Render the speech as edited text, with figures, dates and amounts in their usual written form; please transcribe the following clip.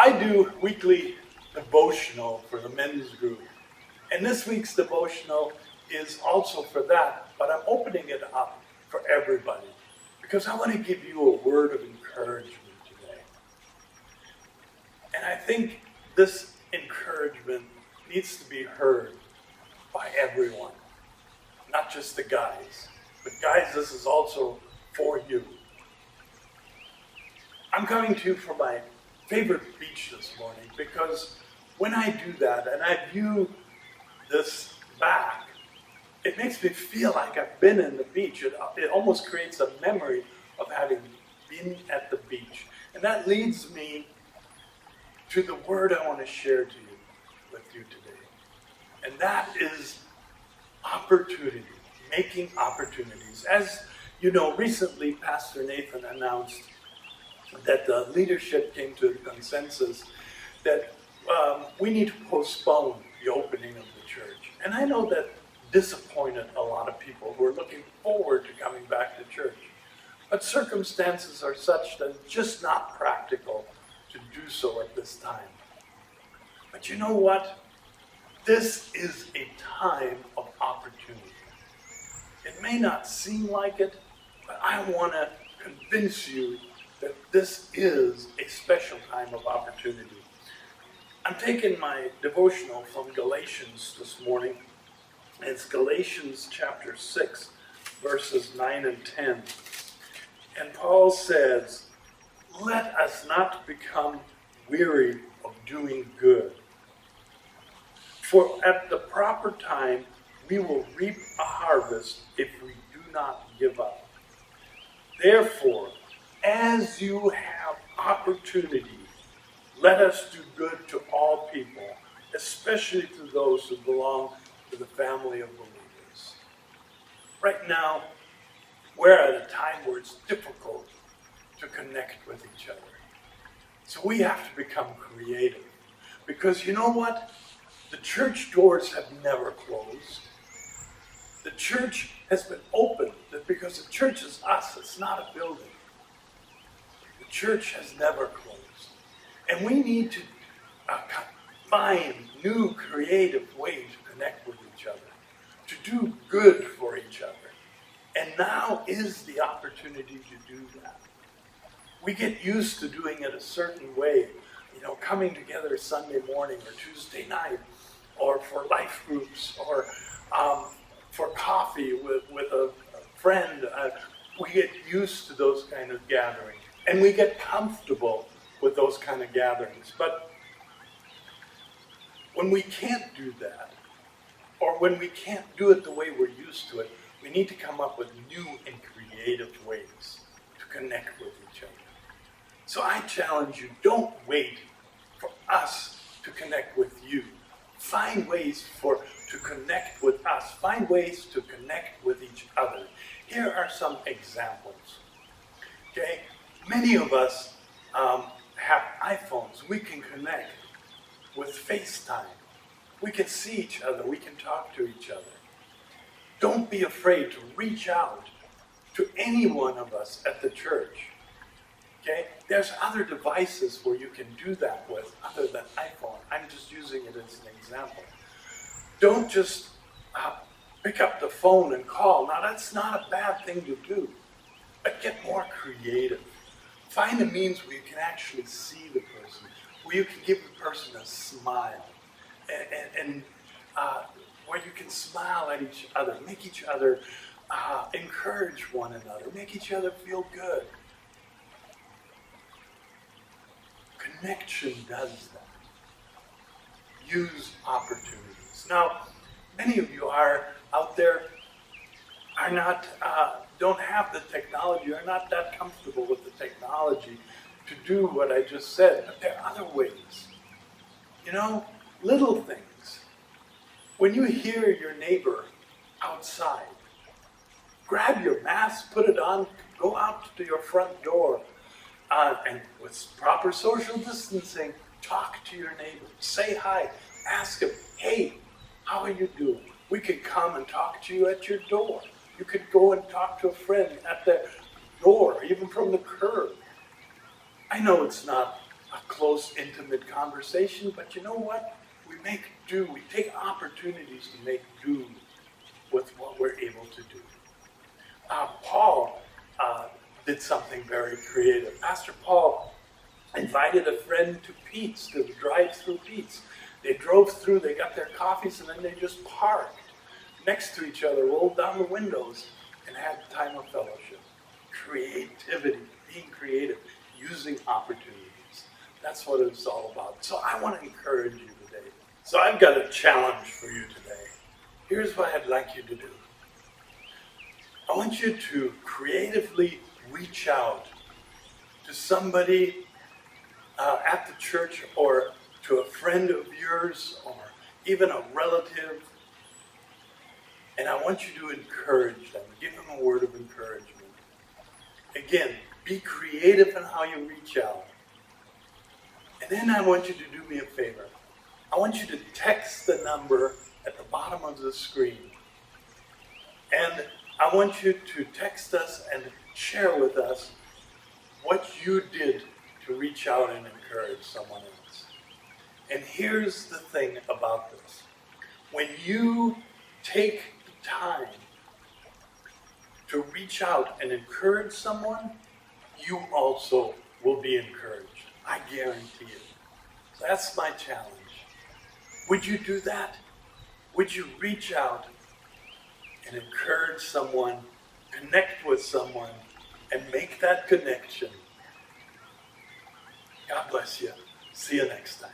I do weekly devotional for the men's group. And this week's devotional is also for that, but I'm opening it up for everybody because I want to give you a word of encouragement today. And I think this encouragement needs to be heard by everyone, not just the guys. But guys, this is also for you. I'm coming to you from my favorite beach this morning because when I do that and I view this back, it makes me feel like I've been in the beach. It almost creates a memory of having been at the beach. And that leads me to the word I want to share with you today. And that is opportunity, making opportunities. As you know, recently Pastor Nathan announced that the leadership came to a consensus that we need to postpone the opening of the church. And I know that disappointed a lot of people who are looking forward to coming back to church. But circumstances are such that it's just not practical to do so at this time. But you know what? This is a time of opportunity. It may not seem like it, but I want to convince you that this is a special time of opportunity. I'm taking my devotional from Galatians this morning. It's Galatians chapter 6, verses 9 and 10. And Paul says, "Let us not become weary of doing good. For at the proper time, we will reap a harvest if we do not give up. Therefore, as you have opportunity, let us do good to all people, especially to those who belong to the family of believers." Right now, we're at a time where it's difficult to connect with each other. So we have to become creative. Because you know what? The church doors have never closed. The church has been opened because the church is us. It's not a building. The church has never closed. And we need to find new creative ways to connect with each other, to do good for each other. And now is the opportunity to do that. We get used to doing it a certain way, coming together Sunday morning or Tuesday night, or for life groups, or for coffee with a friend. We get used to those kind of gatherings, and we get comfortable with those kind of gatherings. But when we can't do that, or when we can't do it the way we're used to it, we need to come up with new and creative ways to connect with each other. So I challenge you, don't wait for us to connect with you. Find ways to connect with us. Find ways to connect with each other. Here are some examples. Okay, many of us have iPhones. We can connect with FaceTime. We can see each other. We can talk to each other. Don't be afraid to reach out to any one of us at the church. Okay? There's other devices where you can do that with other than iPhone. I'm just using it as an example. Don't just pick up the phone and call. Now, that's not a bad thing to do, but get more creative. Find a means where you can actually see the person, where you can give the person a smile, and where you can smile at each other, make each other encourage one another, make each other feel good. Connection does that. Use opportunities. Now, many of you are out there don't have the technology, are not that comfortable with the technology to do what I just said, but there are other ways. Little things. When you hear your neighbor outside, grab your mask, put it on, go out to your front door, and with proper social distancing, talk to your neighbor. Say hi. Ask him, "Hey, how are you doing?" We could come and talk to you at your door. You could go and talk to a friend at the door, even from the curb. I know it's not a close, intimate conversation, but you know what? We make do. We take opportunities to make do with what we're able to do. Paul did something very creative. Pastor Paul invited a friend to Pete's, to drive-through Pete's. They drove through, they got their coffees, and then they just parked next to each other, rolled down the windows, and had time of fellowship. Creativity, being creative, using opportunities. That's what it's all about. So I want to encourage you today. So I've got a challenge for you today. Here's what I'd like you to do. I want you to creatively reach out to somebody at the church, or to a friend of yours, or even a relative. And I want you to encourage them. Give them a word of encouragement. Again, be creative in how you reach out. And then I want you to do me a favor. I want you to text the number at the bottom of the screen. And I want you to text us and share with us what you did to reach out and encourage someone else. And here's the thing about this. When you take the time to reach out and encourage someone, you also will be encouraged. I guarantee it. That's my challenge. Would you do that? Would you reach out and encourage someone, connect with someone, and make that connection? God bless you. See you next time.